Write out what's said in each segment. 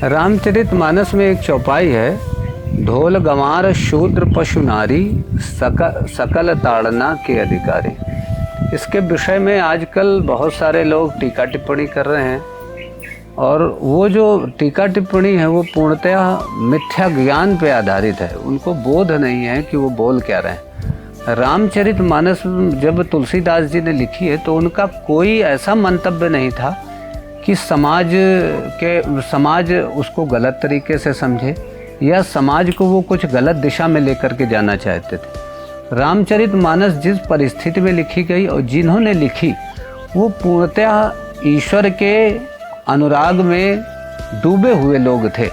रामचरितमानस में एक चौपाई है, ढोल गंवार शूद्र पशु नारी सकल ताड़ना के अधिकारी। इसके विषय में आजकल बहुत सारे लोग टीका टिप्पणी कर रहे हैं और वो जो टीका टिप्पणी है वो पूर्णतः मिथ्या ज्ञान पे आधारित है। उनको बोध नहीं है कि वो बोल क्या रहे हैं। रामचरितमानस जब तुलसीदास जी ने लिखी है तो उनका कोई ऐसा मंतव्य नहीं था कि समाज उसको गलत तरीके से समझे या समाज को वो कुछ गलत दिशा में लेकर के जाना चाहते थे। रामचरितमानस जिस परिस्थिति में लिखी गई और जिन्होंने लिखी वो पूर्णतः ईश्वर के अनुराग में डूबे हुए लोग थे।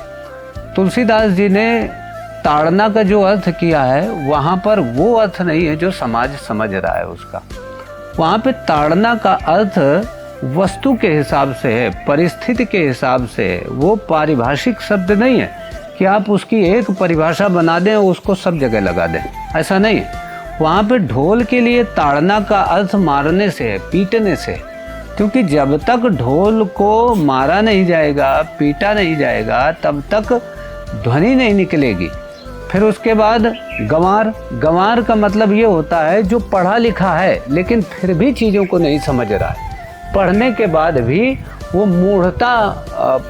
तुलसीदास जी ने ताड़ना का जो अर्थ किया है वहाँ पर वो अर्थ नहीं है जो समाज समझ रहा है उसका। वहाँ पे ताड़ना का अर्थ वस्तु के हिसाब से है, परिस्थिति के हिसाब से है। वो पारिभाषिक शब्द नहीं है कि आप उसकी एक परिभाषा बना दें और उसको सब जगह लगा दें, ऐसा नहीं है। वहाँ पे ढोल के लिए ताड़ना का अर्थ मारने से है, पीटने से। क्योंकि जब तक ढोल को मारा नहीं जाएगा, पीटा नहीं जाएगा, तब तक ध्वनि नहीं निकलेगी। फिर उसके बाद गंवार का मतलब ये होता है जो पढ़ा लिखा है लेकिन फिर भी चीज़ों को नहीं समझ रहा है, पढ़ने के बाद भी वो मूढ़ता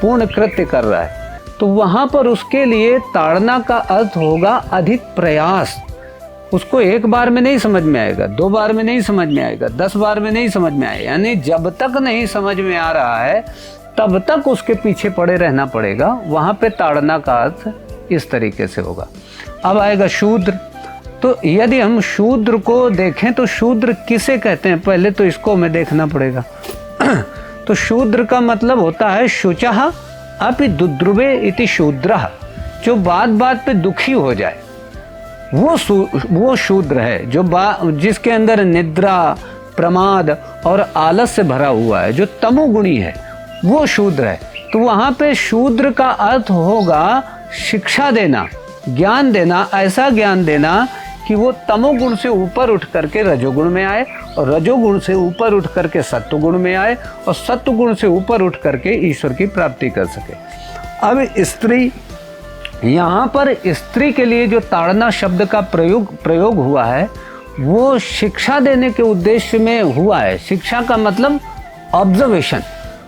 पूर्ण कृत्य कर रहा है। तो वहाँ पर उसके लिए ताड़ना का अर्थ होगा अधिक प्रयास। उसको एक बार में नहीं समझ में आएगा, 2 बार में नहीं समझ में आएगा, 10 बार में नहीं समझ में आएगा। यानी जब तक नहीं समझ में आ रहा है तब तक उसके पीछे पड़े रहना पड़ेगा। वहाँ पे ताड़ना का अर्थ इस तरीके से होगा। अब आएगा शूद्र। तो यदि हम शूद्र को देखें तो शूद्र किसे कहते हैं, पहले तो इसको हमें देखना पड़ेगा। तो शूद्र का मतलब होता है शुचः अपि दुद्रुवे इति शूद्रः, जो बात बात पे दुखी हो जाए वो शूद्र है। जिसके अंदर निद्रा, प्रमाद और आलस से भरा हुआ है, जो तमोगुणी है, वो शूद्र है। तो वहाँ पे शूद्र का अर्थ होगा शिक्षा देना, ज्ञान देना, ऐसा ज्ञान देना कि वो तमोगुण से ऊपर उठ करके रजोगुण में आए और रजोगुण से ऊपर उठ करके सत्वगुण में आए और सत्वगुण से ऊपर उठ करके ईश्वर की प्राप्ति कर सके। अब स्त्री, यहाँ पर स्त्री के लिए जो ताड़ना शब्द का प्रयोग हुआ है वो शिक्षा देने के उद्देश्य में हुआ है। शिक्षा का मतलब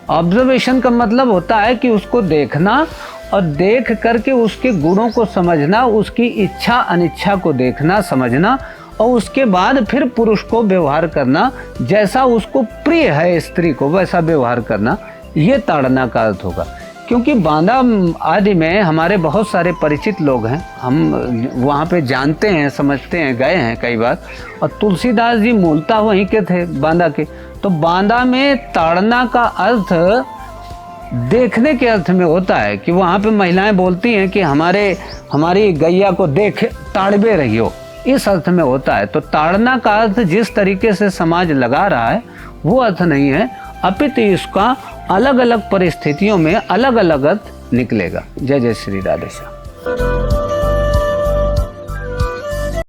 ऑब्जर्वेशन का मतलब होता है कि उसको देखना और देख करके उसके गुणों को समझना, उसकी इच्छा अनिच्छा को देखना समझना और उसके बाद फिर पुरुष को व्यवहार करना, जैसा उसको प्रिय है स्त्री को वैसा व्यवहार करना, ये ताड़ना का अर्थ होगा। क्योंकि बांदा आदि में हमारे बहुत सारे परिचित लोग हैं, हम वहाँ पे जानते हैं, समझते हैं, गए हैं कई बार। और तुलसीदास जी मूलतः वहीं के थे, बांदा के। तो बांदा में ताड़ना का अर्थ देखने के अर्थ में होता है कि वहाँ पे महिलाएं बोलती हैं कि हमारी गैया को देख ताड़बे रहियो, इस अर्थ में होता है। तो ताड़ना का अर्थ जिस तरीके से समाज लगा रहा है वो अर्थ नहीं है, अपितु इसका अलग अलग परिस्थितियों में अलग अलग अर्थ निकलेगा। जय जय श्री राधे श्याम।